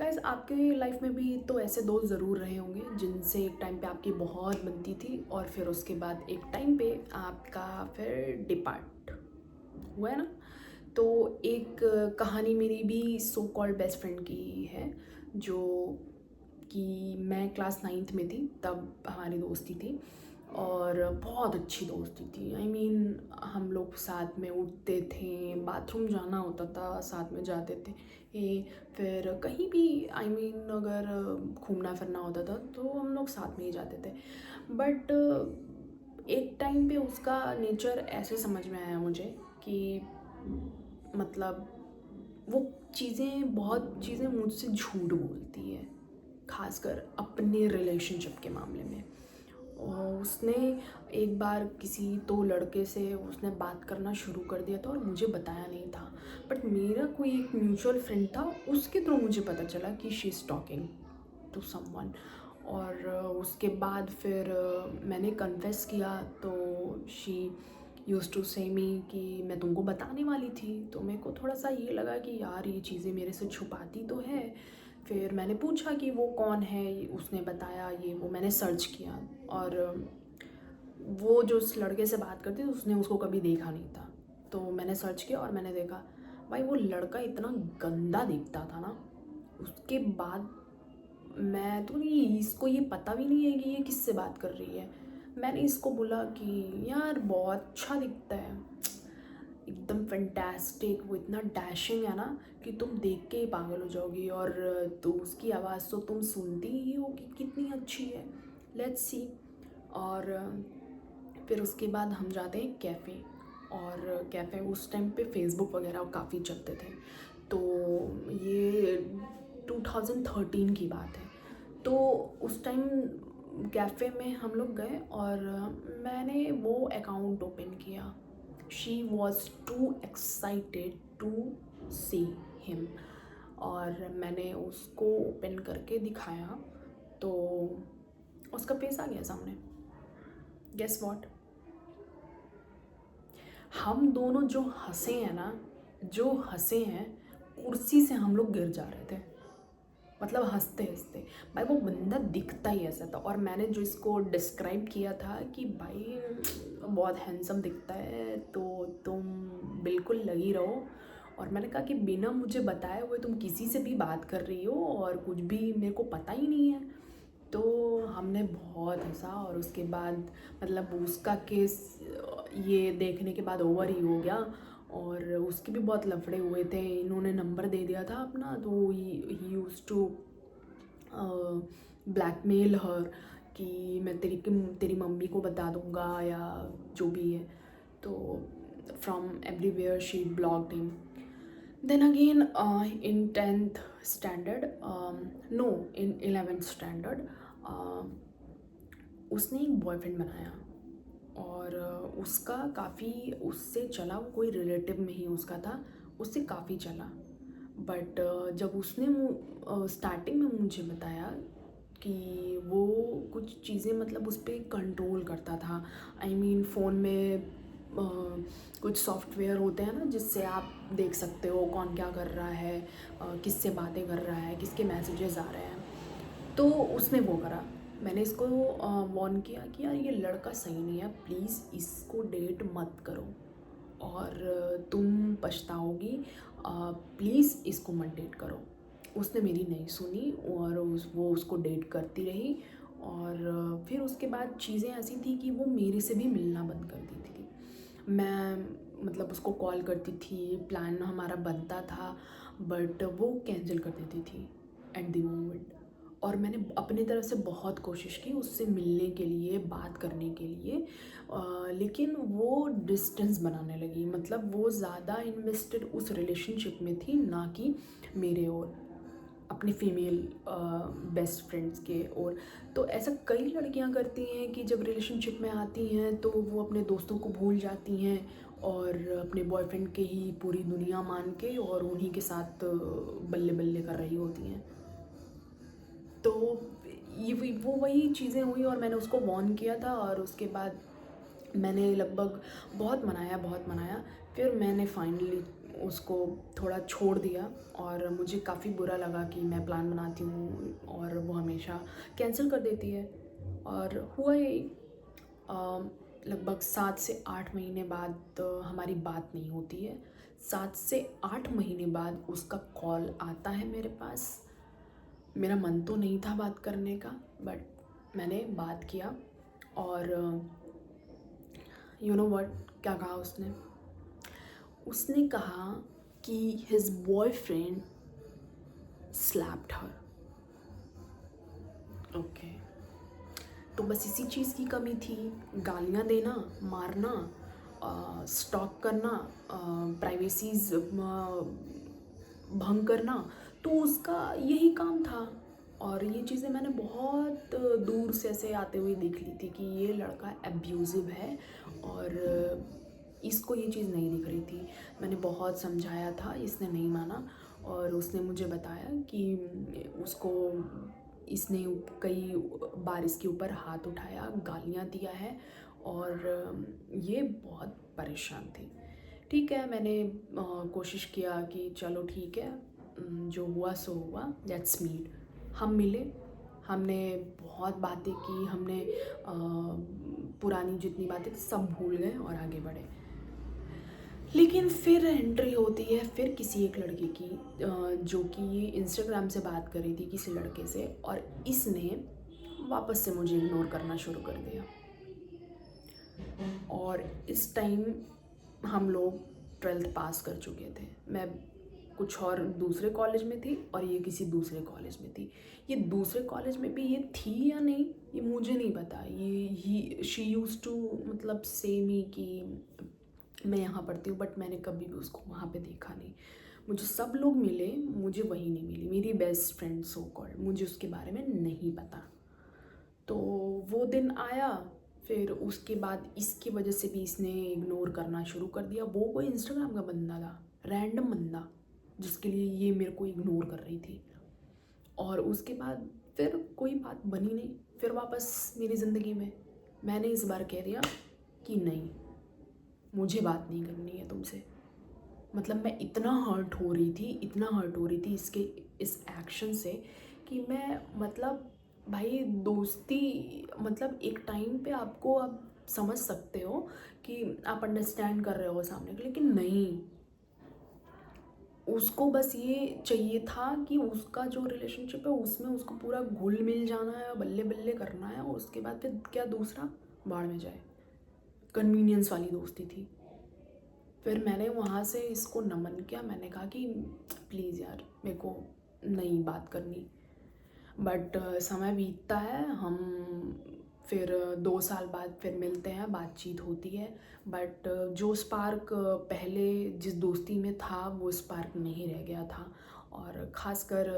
Guys, आपके life में भी तो ऐसे दोस्त ज़रूर रहे होंगे जिनसे एक टाइम पे आपकी बहुत बनती थी और फिर उसके बाद एक टाइम पे आपका फिर डिपार्ट हुआ है ना। तो एक कहानी मेरी भी सो कॉल्ड बेस्ट फ्रेंड की है, जो कि मैं क्लास 9th में थी तब हमारी दोस्ती थी और बहुत अच्छी दोस्ती थी। आई मीन हम लोग साथ में उठते थे, बाथरूम जाना होता था साथ में जाते थे, फिर कहीं भी आई मीन अगर घूमना फिरना होता था तो हम लोग साथ में ही जाते थे। बट एक टाइम पे उसका नेचर ऐसे समझ में आया मुझे कि मतलब वो बहुत चीज़ें मुझसे झूठ बोलती है, खासकर अपने रिलेशनशिप के मामले में। और उसने एक बार किसी तो लड़के से उसने बात करना शुरू कर दिया था और मुझे बताया नहीं था। बट मेरा कोई एक म्यूचुअल फ्रेंड था, उसके थ्रू मुझे पता चला कि she is talking to someone. और उसके बाद फिर मैंने कन्फेस किया तो शी यूज़ टू से मी कि मैं तुमको बताने वाली थी। तो मेरे को थोड़ा सा ये लगा कि यार ये चीज़ें मेरे से छुपाती तो है। फिर मैंने पूछा कि वो कौन है, उसने बताया ये वो, मैंने सर्च किया और वो जो उस लड़के से बात करती थी उसने उसको कभी देखा नहीं था। तो मैंने सर्च किया और मैंने देखा भाई वो लड़का इतना गंदा दिखता था ना। उसके बाद मैं तो नहीं, इसको ये पता भी नहीं है कि ये किससे बात कर रही है। मैंने इसको बोला कि यार बहुत अच्छा दिखता है, एकदम फैंटास्टिक, वो इतना डैशिंग है ना कि तुम देख के ही पागल हो जाओगी। और तो उसकी आवाज़ तो तुम सुनती ही हो कि कितनी अच्छी है। Let's see. और फिर उसके बाद हम जाते हैं कैफ़े। और कैफ़े उस टाइम पे फेसबुक वगैरह काफ़ी चलते थे। तो ये 2013 की बात है। तो उस टाइम कैफ़े में हम लोग गए और मैंने वो अकाउंट ओपन किया। She was too excited to see him और मैंने उसको ओपन करके दिखाया तो उसका फेस आ गया सामने। गेस व्हाट, हम दोनों जो हंसे हैं ना, जो हंसे हैं, कुर्सी से हम लोग गिर जा रहे थे, मतलब हंसते हंसते। भाई वो बंदा दिखता ही ऐसा था और मैंने जो इसको डिस्क्राइब किया था कि भाई बहुत हैंडसम दिखता है तो तुम बिल्कुल लगी रहो। और मैंने कहा कि बिना मुझे बताए हुए तुम किसी से भी बात कर रही हो और कुछ भी मेरे को पता ही नहीं है। तो हमने बहुत हंसा और उसके बाद मतलब उसका केस ये देखने के बाद ओवर ही हो गया। और उसके भी बहुत लफड़े हुए थे, इन्होंने नंबर दे दिया था अपना, तो ही यूज़ टू ब्लैकमेल हर कि मैं तेरी मम्मी को बता दूंगा या जो भी है। तो from everywhere she blocked him. Then again in 10th standard, no in 11th standard, उसने एक बॉयफ्रेंड बनाया और उसका काफ़ी उससे चला, वो कोई रिलेटिव में ही उसका था, उससे काफ़ी चला। बट जब उसने स्टार्टिंग में मुझे बताया कि वो कुछ चीज़ें मतलब उस पर कंट्रोल करता था। आई मीन फ़ोन में कुछ सॉफ्टवेयर होते हैं ना जिससे आप देख सकते हो कौन क्या कर रहा है, किससे बातें कर रहा है, किसके मैसेजेस आ रहे हैं। तो उसने वो करा। मैंने इसको वार्न किया कि यार ये लड़का सही नहीं है, प्लीज़ इसको डेट मत करो और तुम पछताओगी, प्लीज़ इसको मत डेट करो। उसने मेरी नहीं सुनी और वो उसको डेट करती रही। और फिर उसके बाद चीज़ें ऐसी थी कि वो मेरे से भी मिलना बंद कर दी थी। मैं मतलब उसको कॉल करती थी, प्लान हमारा बनता था, बट वो कैंसिल कर देती थी एट द मोमेंट। और मैंने अपनी तरफ से बहुत कोशिश की उससे मिलने के लिए, बात करने के लिए, लेकिन वो डिस्टेंस बनाने लगी। मतलब वो ज़्यादा इन्वेस्टेड उस रिलेशनशिप में थी ना कि मेरे और अपनी फीमेल बेस्ट फ्रेंड्स के। और तो ऐसा कई लड़कियां करती हैं कि जब रिलेशनशिप में आती हैं तो वो अपने दोस्तों को भूल जाती हैं और अपने बॉयफ्रेंड के ही पूरी दुनिया मान के और उन्हीं के साथ बल्ले बल्ले कर रही होती हैं। तो वो वही चीज़ें हुई और मैंने उसको वार्न किया था और उसके बाद मैंने लगभग बहुत मनाया, बहुत मनाया। फिर मैंने फाइनली उसको थोड़ा छोड़ दिया और मुझे काफ़ी बुरा लगा कि मैं प्लान बनाती हूँ और वो हमेशा कैंसिल कर देती है। और हुआ यही, लगभग 7 से 8 महीने बाद हमारी बात नहीं होती है। 7 से 8 महीने बाद उसका कॉल आता है मेरे पास। मेरा मन तो नहीं था बात करने का, बट मैंने बात किया और यू नो व्हाट, क्या कहा उसने? उसने कहा कि हिज बॉयफ्रेंड स्लैप्ड हर। ओके, तो बस इसी चीज़ की कमी थी, गालियाँ देना, मारना, स्टॉक करना, प्राइवेसीज भंग करना। तो उसका यही काम था। और ये चीज़ें मैंने बहुत दूर से ऐसे आते हुए देख ली थी कि ये लड़का एब्यूज़िव है और इसको ये चीज़ नहीं दिख रही थी। मैंने बहुत समझाया था, इसने नहीं माना और उसने मुझे बताया कि उसको इसने कई बार इसके ऊपर हाथ उठाया, गालियाँ दिया है और ये बहुत परेशान थी। ठीक है, मैंने कोशिश किया कि चलो ठीक है, जो हुआ सो हुआ, लेट्स मीट। हम मिले, हमने बहुत बातें की, हमने पुरानी जितनी बातें थी सब भूल गए और आगे बढ़े। लेकिन फिर एंट्री होती है फिर किसी एक लड़के की, जो कि ये इंस्टाग्राम से बात कर रही थी किसी लड़के से, और इसने वापस से मुझे इग्नोर करना शुरू कर दिया। और इस टाइम हम लोग 12th पास कर चुके थे। मैं कुछ और दूसरे कॉलेज में थी और ये किसी दूसरे कॉलेज में थी। ये दूसरे कॉलेज में भी ये थी या नहीं ये मुझे नहीं पता। ये शी यूज्ड टू मतलब से मी कि मैं यहाँ पढ़ती हूँ, बट मैंने कभी भी उसको वहाँ पे देखा नहीं। मुझे सब लोग मिले, मुझे वही नहीं मिली, मेरी बेस्ट फ्रेंड सो कॉल्ड, मुझे उसके बारे में नहीं पता। तो वो दिन आया, फिर उसके बाद इसकी वजह से भी इसने इग्नोर करना शुरू कर दिया। वो कोई इंस्टाग्राम का बंदा था, रैंडम बंदा, जिसके लिए ये मेरे को इग्नोर कर रही थी। और उसके बाद फिर कोई बात बनी नहीं, फिर वापस मेरी ज़िंदगी में। मैंने इस बार कह दिया कि नहीं, मुझे बात नहीं करनी है तुमसे। मतलब मैं इतना हर्ट हो रही थी, इतना हर्ट हो रही थी इसके इस एक्शन से कि मैं मतलब भाई दोस्ती मतलब एक टाइम पे आपको आप समझ सकते हो कि आप अंडरस्टैंड कर रहे हो सामने को, लेकिन नहीं, उसको बस ये चाहिए था कि उसका जो रिलेशनशिप है उसमें उसको पूरा घुल मिल जाना है, बल्ले बल्ले करना है, और उसके बाद फिर क्या दूसरा बाढ़ में जाए। कन्वीनियंस वाली दोस्ती थी। फिर मैंने वहाँ से इसको नमन किया, मैंने कहा कि प्लीज़ यार मेरे को नहीं बात करनी। बट समय बीतता है, हम फिर 2 साल बाद फिर मिलते हैं, बातचीत होती है, बट जो स्पार्क पहले जिस दोस्ती में था वो स्पार्क नहीं रह गया था। और ख़ासकर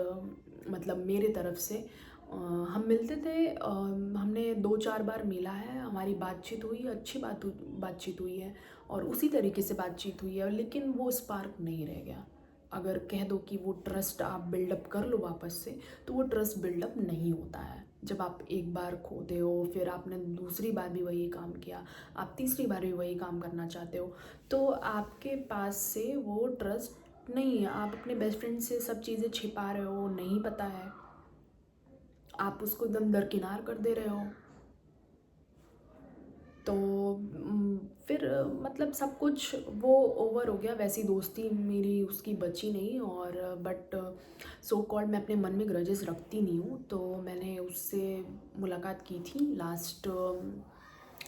मतलब मेरे तरफ से हम मिलते थे, हमने 2-4 बार मिला है, हमारी बातचीत हुई, अच्छी बातचीत हुई है और उसी तरीके से बातचीत हुई है, लेकिन वो स्पार्क नहीं रह गया। अगर कह दो कि वो ट्रस्ट आप बिल्डअप कर लो वापस से, तो वो ट्रस्ट बिल्डअप नहीं होता है। जब आप एक बार खोते हो, फिर आपने दूसरी बार भी वही काम किया, आप तीसरी बार भी वही काम करना चाहते हो, तो आपके पास से वो ट्रस्ट नहीं है। आप अपने बेस्ट फ्रेंड से सब चीज़ें छिपा रहे हो, नहीं पता है, आप उसको एकदम दरकिनार कर दे रहे हो। तो फिर मतलब सब कुछ वो ओवर हो गया। वैसी दोस्ती मेरी उसकी बची नहीं, और बट सो कॉल्ड मैं अपने मन में ग्रजेस रखती नहीं हूँ। तो मैंने उससे मुलाकात की थी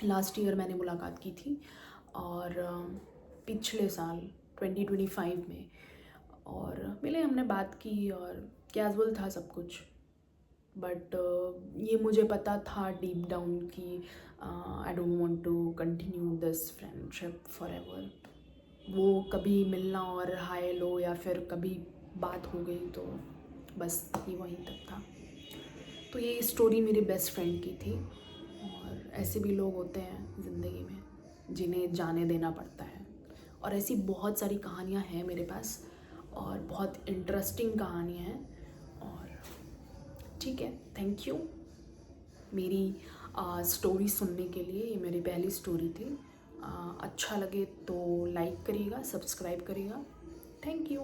लास्ट ईयर मैंने मुलाकात की थी, और पिछले साल 2025 में, और मिले, हमने बात की और कैजुअल था सब कुछ। बट ये मुझे पता था डीप डाउन कि I don't want to continue this friendship for ever. वो कभी मिलना और हाय लो या फिर कभी बात हो गई तो बस ये वहीं तक था। तो ये स्टोरी मेरे बेस्ट फ्रेंड की थी, और ऐसे भी लोग होते हैं ज़िंदगी में जिन्हें जाने देना पड़ता है। और ऐसी बहुत सारी कहानियाँ हैं मेरे पास, और बहुत इंटरेस्टिंग कहानियाँ हैं। और ठीक है, थैंक यू मेरी स्टोरी सुनने के लिए। ये मेरी पहली स्टोरी थी। अच्छा लगे तो लाइक करिएगा, सब्सक्राइब करिएगा, थैंक यू।